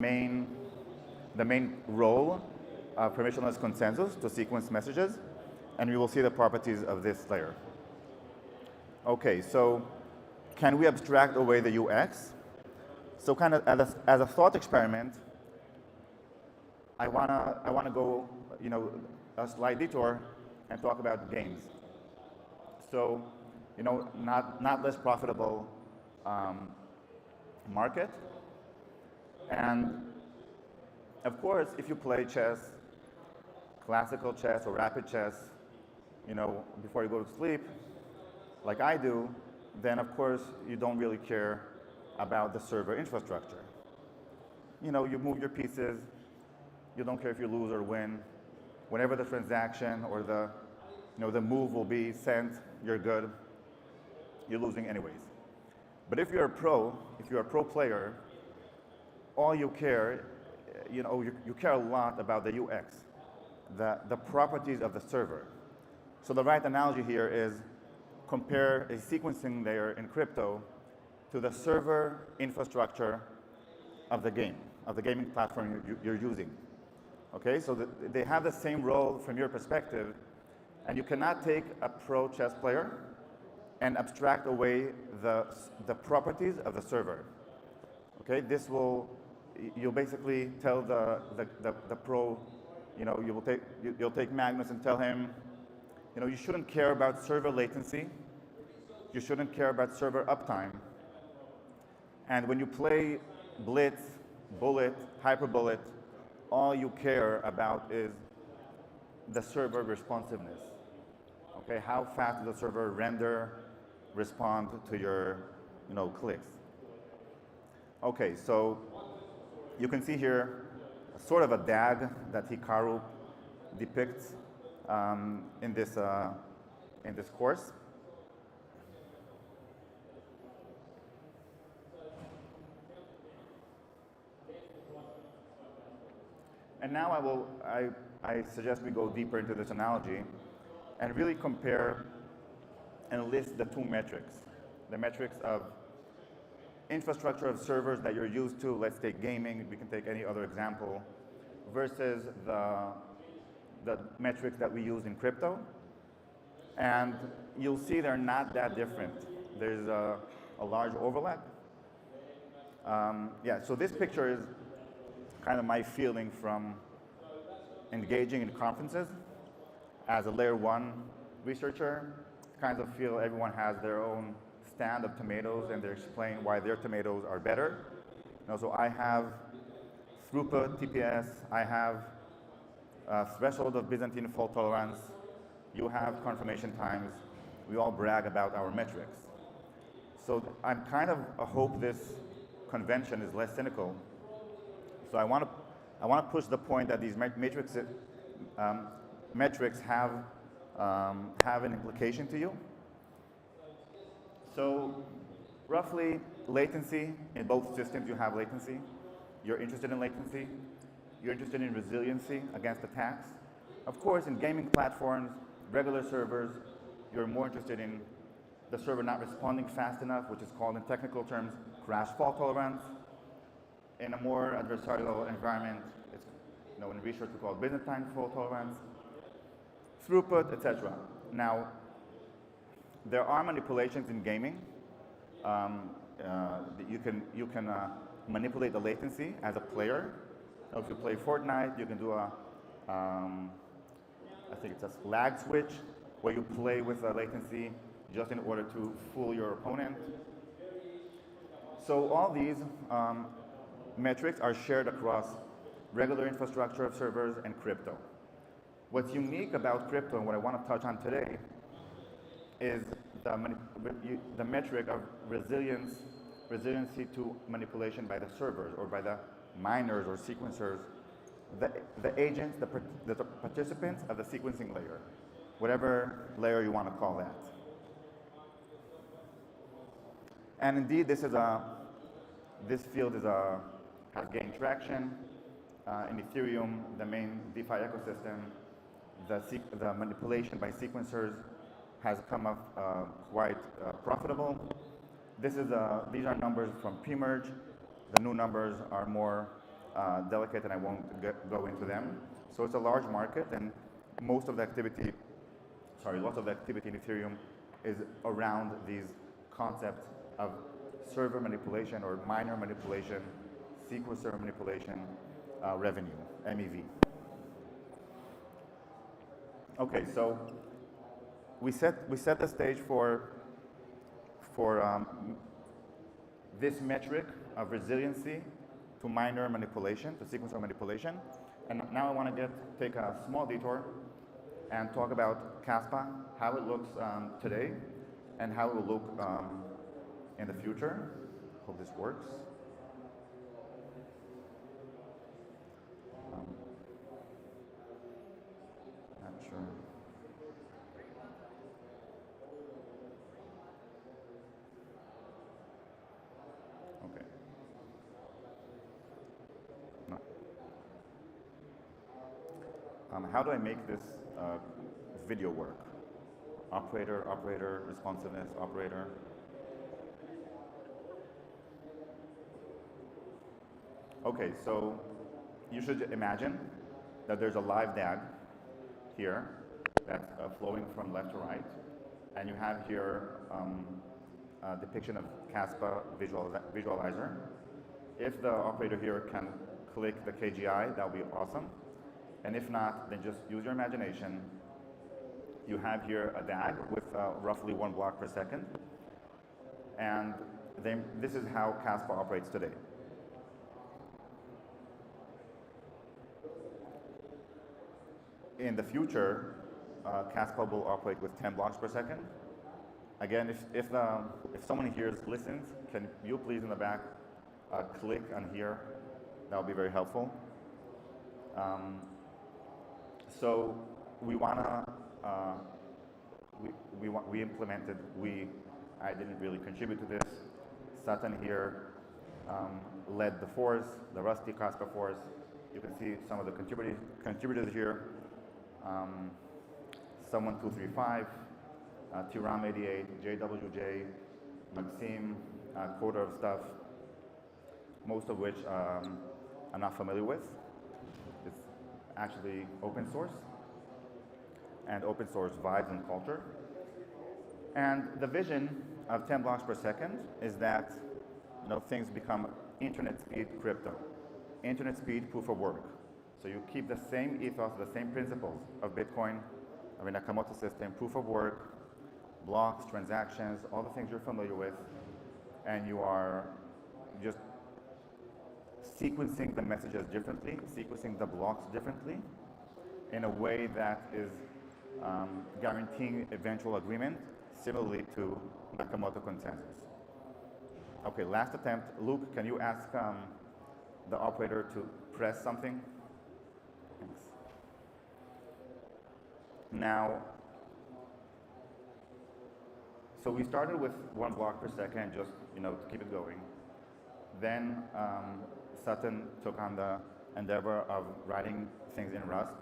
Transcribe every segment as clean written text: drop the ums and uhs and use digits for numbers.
main, the main role of permissionless consensus to sequence messages, and we will see the properties of this layer. Okay, so can we abstract away the UX? So kind of as a thought experiment, I wanna go, a slight detour and talk about games. So, not less profitable market. And of course, if you play chess, classical chess or rapid chess, before you go to sleep, like I do, then of course you don't really care about the server infrastructure. You move your pieces, you don't care if you lose or win. Whenever the transaction or the move will be sent, you're good. You're losing anyways. But if you're a pro player, all you care, you care a lot about the UX, the properties of the server. So the right analogy here is compare a sequencing layer in crypto to the server infrastructure of the gaming platform you're using. Okay, so they have the same role from your perspective, and you cannot take a pro chess player and abstract away the properties of the server. Okay, you'll basically tell the pro, you'll take Magnus and tell him, you shouldn't care about server latency, you shouldn't care about server uptime, and when you play Blitz, Bullet, Hyperbullet, all you care about is the server responsiveness. Okay, how fast does the server render, respond to your, clicks? Okay, so you can see here sort of a DAG that Hikaru depicts in this course. And now I suggest we go deeper into this analogy and really compare and list the two metrics. The metrics of infrastructure of servers that you're used to, let's take gaming, we can take any other example, versus the metrics that we use in crypto. And you'll see they're not that different. There's a large overlap. So this picture is kind of my feeling from engaging in conferences. As a layer 1 researcher, kind of feel everyone has their own stand of tomatoes and they explain why their tomatoes are better. So I have throughput, TPS, I have threshold of Byzantine fault tolerance, you have confirmation times, we all brag about our metrics. So I'm kind of hope this convention is less cynical. So I want to push the point that these metrics have an implication to you. So roughly latency, in both systems you have latency. You're interested in latency. You're interested in resiliency against attacks. Of course, in gaming platforms, regular servers, you're more interested in the server not responding fast enough, which is called in technical terms crash fault tolerance. In a more adversarial environment, it's, in research we call it Byzantine fault tolerance, throughput, etc. Now, there are manipulations in gaming. You can manipulate the latency as a player. So if you play Fortnite, you can do I think it's a lag switch, where you play with the latency just in order to fool your opponent. So all these metrics are shared across regular infrastructure of servers and crypto. What's unique about crypto and what I want to touch on today is the metric of resiliency to manipulation by the servers or by the miners or sequencers, the agents, the participants of the sequencing layer, whatever layer you want to call that. And indeed, this field has gained traction. In Ethereum, the main DeFi ecosystem, the manipulation by sequencers has come up quite profitable. These are numbers from pre-merge. The new numbers are more delicate, and I won't go into them. So it's a large market, and most of the activity, lots of the activity in Ethereum is around these concepts of server manipulation or miner manipulation, sequencer manipulation, revenue, MEV. Okay, so we set the stage for this metric of resiliency to miner manipulation, to sequencer manipulation. And now I want to take a small detour and talk about Caspa, how it looks today, and how it will look in the future. Hope this works. Not sure. Okay. No. How do I make this video work? Operator, responsiveness, operator. Okay, so you should imagine that there's a live DAG here that's flowing from left to right, and you have here a depiction of Caspa visualizer. If the operator here can click the KGI, that would be awesome. And if not, then just use your imagination. You have here a DAG with roughly 1 block per second. And then this is how Caspa operates today. In the future, Caspa will operate with 10 blocks per second. Again, if someone here listens, can you please in the back click on here? That would be very helpful. So we wanna we implemented. I didn't really contribute to this. Satan here led the force, the Rusty Caspa force. You can see some of the contributors here. Someone 235, Tiram 88, JWJ, Maxim, quota of stuff, most of which I'm not familiar with. It's actually open source, and open source vibes and culture. And the vision of 10 blocks per second is that things become internet speed crypto, internet speed proof of work. So you keep the same ethos, the same principles of Bitcoin, of a Nakamoto system, proof of work, blocks, transactions, all the things you're familiar with, and you are just sequencing the messages differently, sequencing the blocks differently, in a way that is guaranteeing eventual agreement, similarly to Nakamoto consensus. Okay, last attempt. Luke, can you ask the operator to press something? Thanks. Now, so we started with 1 block per second, just to keep it going. Then Sutton took on the endeavor of writing things in Rust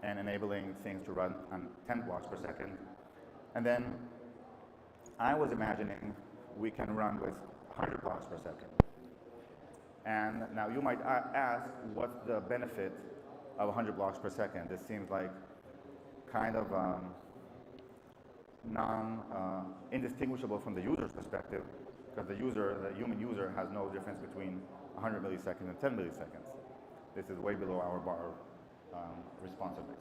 and enabling things to run on 10 blocks per second. And then I was imagining we can run with 100 blocks per second. And now you might ask, what's the benefit of 100 blocks per second? This seems like kind of indistinguishable from the user's perspective, because the human user has no difference between 100 milliseconds and 10 milliseconds. This is way below our bar responsiveness.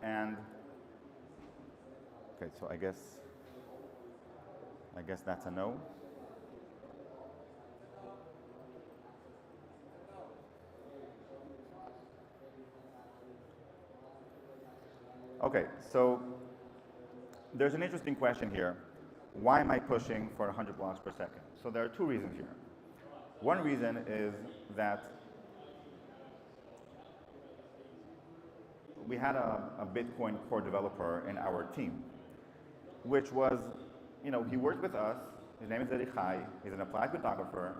And okay, so I guess that's a no. Okay, so there's an interesting question here. Why am I pushing for 100 blocks per second? So there are two reasons here. One reason is that we had a Bitcoin core developer in our team, which was, he worked with us. His name is Elichai. He's an applied cryptographer.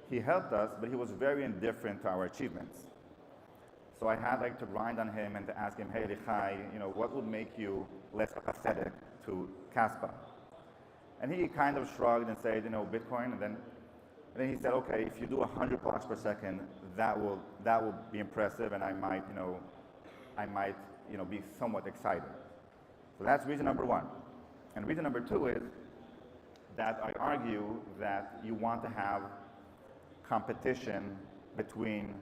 He helped us, but he was very indifferent to our achievements. So I had to grind on him and to ask him, hey, Elichai, what would make you less apathetic to Caspa? And he kind of shrugged and said, Bitcoin. And then And then he said, okay, if you do 100 blocks per second, that will be impressive, and I might be somewhat excited. So that's reason number one. And reason number two is that I argue that you want to have competition between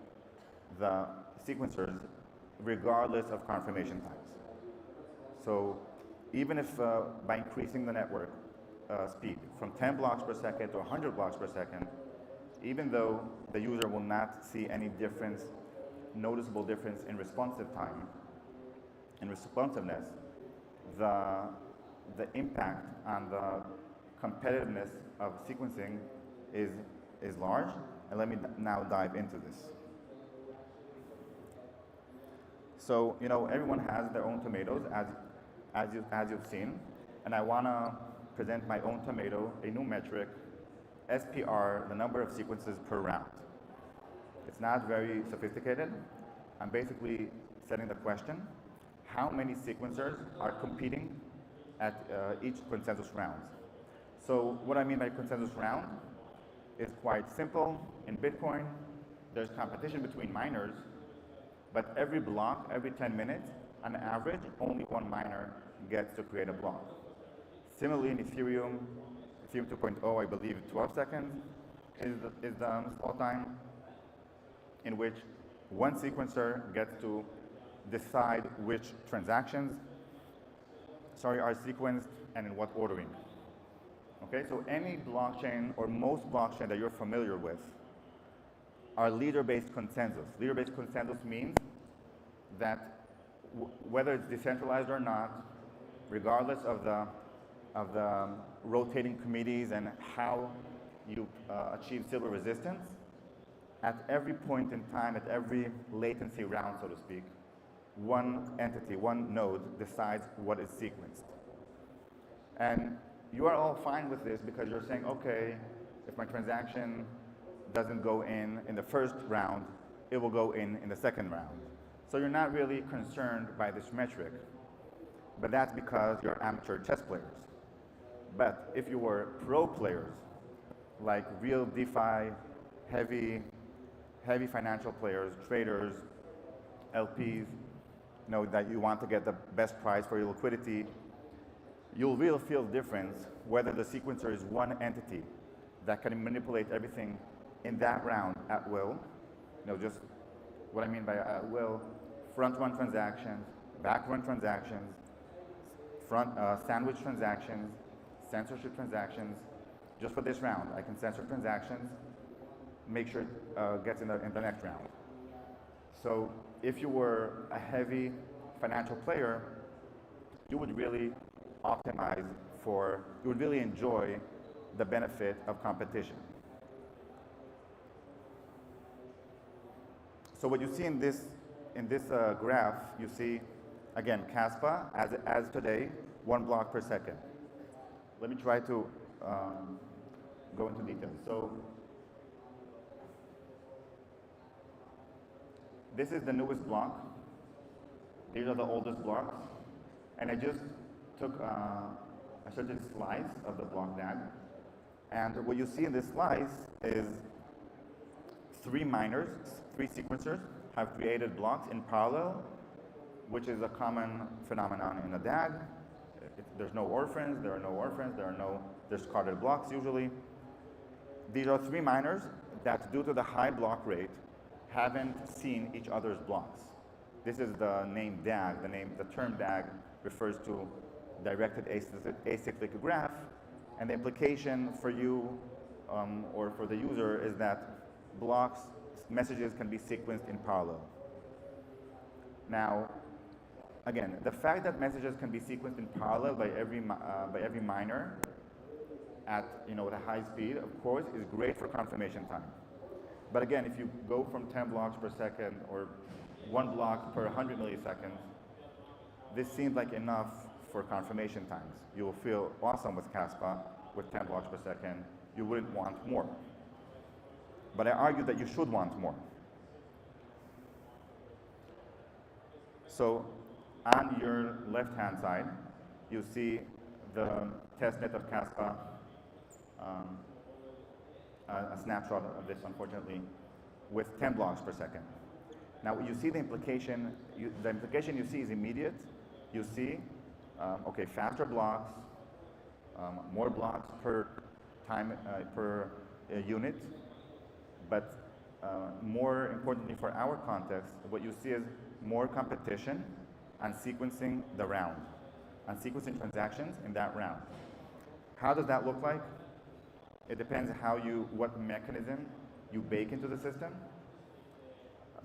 the sequencers regardless of confirmation times. So even if by increasing the network speed from 10 blocks per second to 100 blocks per second, even though the user will not see any difference, noticeable difference in responsive time, in responsiveness, the impact on the competitiveness of sequencing is large. And let me now dive into this. So, everyone has their own tomatoes, as you've seen, and I want to present my own tomato, a new metric, SPR, the number of sequences per round. It's not very sophisticated. I'm basically setting the question, how many sequencers are competing at each consensus round? So what I mean by consensus round is quite simple. In Bitcoin, there's competition between miners, but every block, every 10 minutes, on average, only one miner gets to create a block. Similarly, in Ethereum 2.0, I believe 12 seconds is the stall time in which one sequencer gets to decide which transactions are sequenced and in what ordering. Okay, so any blockchain or most blockchain that you're familiar with are leader-based consensus. Leader-based consensus means that whether it's decentralized or not, regardless of the rotating committees and how you achieve silver resistance, at every point in time, at every latency round, so to speak, one entity, one node decides what is sequenced. And you are all fine with this because you're saying, okay, if my transaction doesn't go in the first round, it will go in the second round. So you're not really concerned by this metric, but that's because you're amateur chess players. But if you were pro players, like real DeFi, heavy financial players, traders, LPs, that you want to get the best price for your liquidity, you'll really feel the difference whether the sequencer is one entity that can manipulate everything in that round at will. Just what I mean by at will, front-run transactions, back-run transactions, sandwich transactions, censorship transactions. Just for this round, I can censor transactions, make sure it gets in the next round. So if you were a heavy financial player, you would really optimize you would really enjoy the benefit of competition. So what you see in this graph, you see, again, Caspa, as today, 1 block per second. Let me try to go into details. So this is the newest block. These are the oldest blocks. And I just took a certain slice of the block DAG. And what you see in this slice is 3 miners, 3 sequencers have created blocks in parallel, which is a common phenomenon in a DAG. There's no orphans, there's carded blocks usually. These are 3 miners that, due to the high block rate, haven't seen each other's blocks. This is the name DAG. The term DAG refers to directed acyclic graph, and the implication for you or for the user is that messages can be sequenced in parallel. Now, again, the fact that messages can be sequenced in parallel by every miner at a high speed, of course, is great for confirmation time. But again, if you go from 10 blocks per second or 1 block per 100 milliseconds, this seems like enough for confirmation times. You will feel awesome with Caspa with 10 blocks per second. You wouldn't want more. But I argue that you should want more. So on your left-hand side, you see the testnet of Caspa a snapshot of this, unfortunately, with 10 blocks per second. Now, you see the implication you see is immediate. You see, okay, faster blocks, more blocks per time, per unit, but more importantly for our context, what you see is more competition on sequencing the round, on sequencing transactions in that round. How does that look like? It depends what mechanism you bake into the system.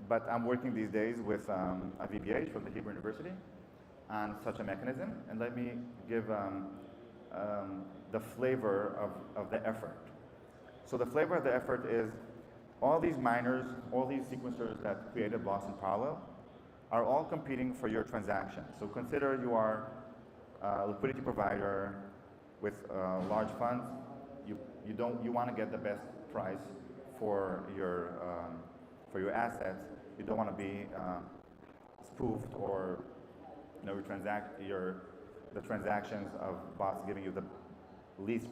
But I'm working these days with a VBH from the Hebrew University on such a mechanism, and let me give the flavor of the effort. So the flavor of the effort is all these miners, all these sequencers that created blocks in parallel are all competing for your transaction. So consider you are a liquidity provider with large funds. You want to get the best price for your assets. You don't want to be spoofed or the transactions of bots giving you the least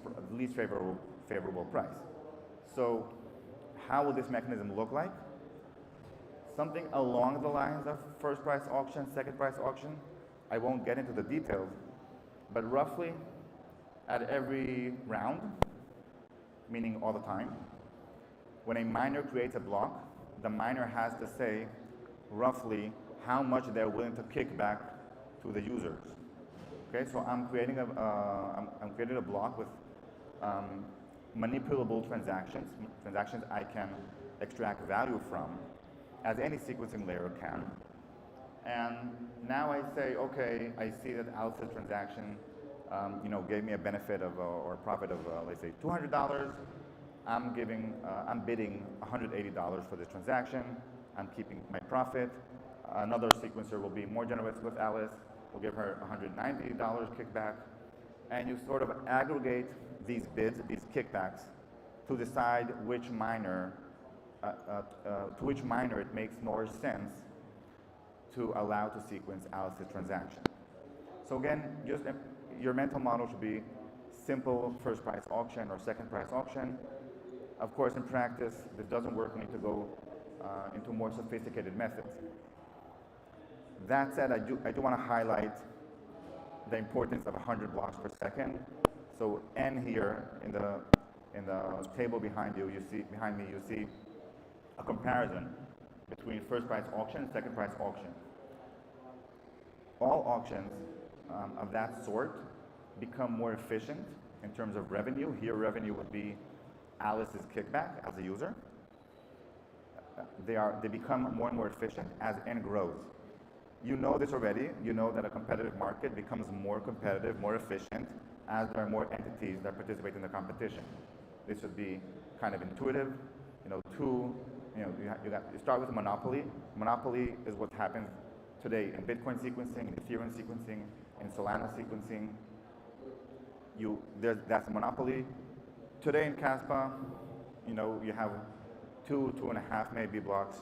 favorable price. So how will this mechanism look like? Something along the lines of first price auction, second price auction. I won't get into the details, but roughly at every round, meaning all the time, when a miner creates a block, the miner has to say roughly how much they're willing to kick back to the users. Okay, so I'm creating a block with manipulable transactions I can extract value from, as any sequencing layer can. And now I say, okay, I see that Alice's transaction, gave me a benefit of or a profit of let's say $200. I'm bidding $180 for this transaction. I'm keeping my profit. Another sequencer will be more generous with Alice. We'll give her $190 kickback. And you sort of aggregate these bids, these kickbacks, to decide which miner, it makes more sense to allow to sequence Alice's transaction. So again, just your mental model should be simple first price auction or second price auction. Of course, in practice, this doesn't work. We need to go into more sophisticated methods. That said, I do want to highlight the importance of 100 blocks per second. So N here in the table behind me, you see a comparison between first price auction and second price auction. All auctions of that sort become more efficient in terms of revenue. Here, revenue would be Alice's kickback as a user. They become more and more efficient as N grows. You know this already. You know that a competitive market becomes more competitive, more efficient, as there are more entities that participate in the competition. This would be kind of intuitive. You start with a monopoly. Monopoly is what happens today in Bitcoin sequencing, in Ethereum sequencing, in Solana sequencing. That's a monopoly. Today in Caspa, you have 2.5 maybe blocks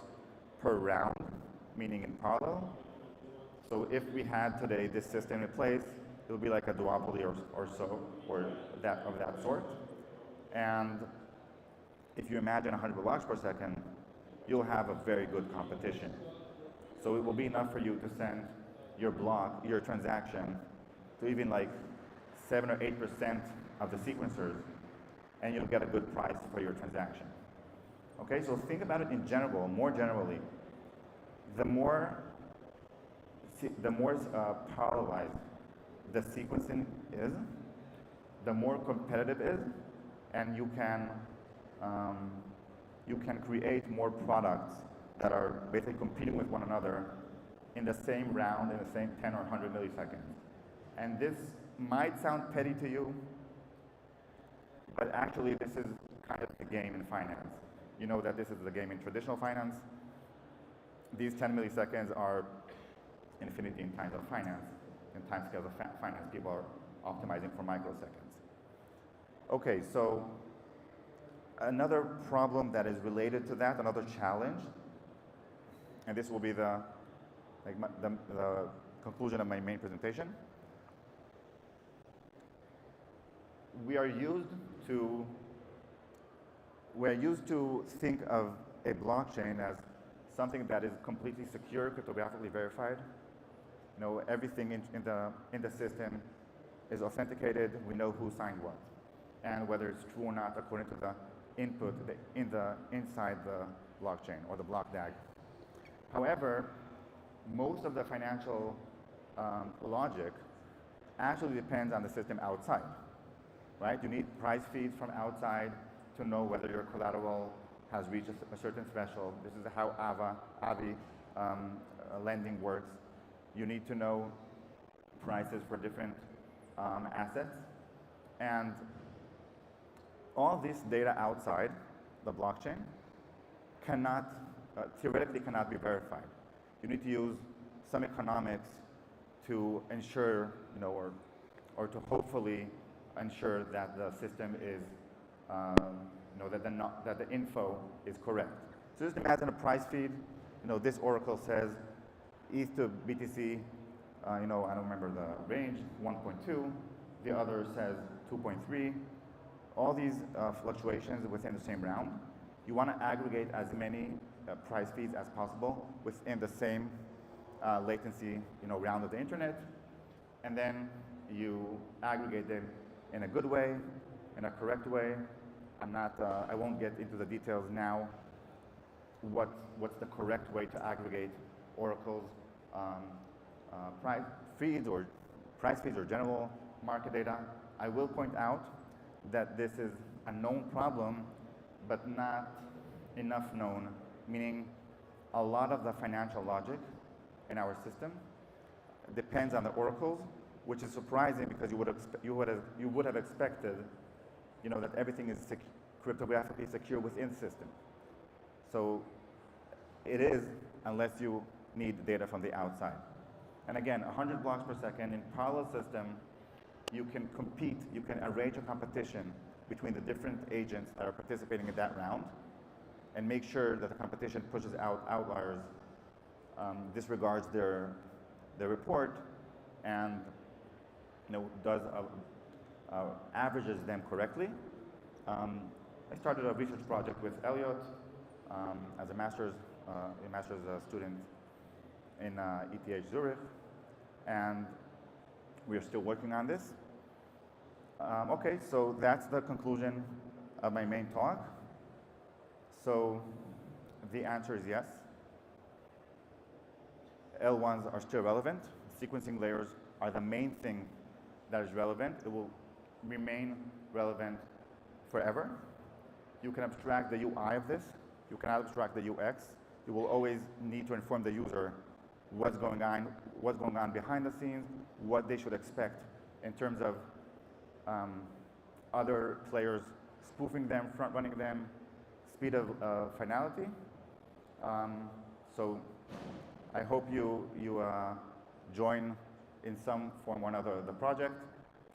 per round, meaning in parallel. So if we had today this system in place, it would be like a duopoly or so, or that of that sort. And if you imagine 100 blocks per second, you'll have a very good competition. So it will be enough for you to send your transaction to even like 7 or 8% of the sequencers, and you'll get a good price for your transaction. Okay, so think about it in general, more generally. The more parallelized the sequencing is, the more competitive it is, and you can create more products that are basically competing with one another in the same round, in the same 10 or 100 milliseconds. And this might sound petty to you, but actually this is kind of the game in finance. You know that this is the game in traditional finance. These 10 milliseconds are infinity in times of finance. In time scales of finance, people are optimizing for microseconds. Okay, so another problem that is related to that, another challenge, and this will be the conclusion of my main presentation. We are used to we're used to think of a blockchain as something that is completely secure, cryptographically verified. Everything in the system is authenticated. We know who signed what, and whether it's true or not according to the input inside the blockchain or the block DAG. However, most of the financial logic actually depends on the system outside, right? You need price feeds from outside to know whether your collateral has reached a certain threshold. This is how Avi lending works. You need to know prices for different assets. And all this data outside the blockchain theoretically cannot be verified. You need to use some economics to ensure, or to hopefully ensure that the system is, that the info is correct. So just imagine a price feed. This oracle says ETH to BTC, I don't remember the range, 1.2. The other says 2.3. All these fluctuations within the same round. You want to aggregate as many price feeds as possible within the same latency, round of the internet, and then you aggregate them in a good way, in a correct way. I won't get into the details now. What's the correct way to aggregate Oracle's price feeds or general market data? I will point out that this is a known problem, but not enough known, meaning a lot of the financial logic in our system depends on the oracles, which is surprising because you would have expected, that everything is cryptographically secure within the system. So it is, unless you need data from the outside. And again, 100 blocks per second in parallel system, you can compete, you can arrange a competition between the different agents that are participating in that round and make sure that the competition pushes out outliers, disregards their report, and averages them correctly. I started a research project with Elliot as a master's student in ETH Zurich, and we are still working on this. Okay, so that's the conclusion of my main talk. So the answer is yes. L1s are still relevant. Sequencing layers are the main thing that is relevant. It will remain relevant forever. You can abstract the UI of this. You cannot abstract the UX. You will always need to inform the user what's going on behind the scenes, what they should expect in terms of other players spoofing them, front-running them, speed of finality. So I hope you join in some form or another the project.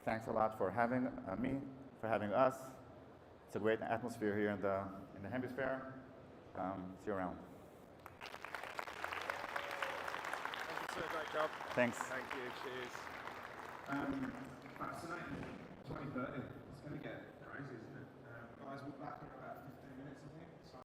Thanks a lot for having me, for having us. It's a great atmosphere here in the hemisphere. See you around. Thank you, sir. Great job. Thanks. Thank you. Cheers. Fascinating. 2030. It's going to get crazy, isn't it? Guys, we're back in about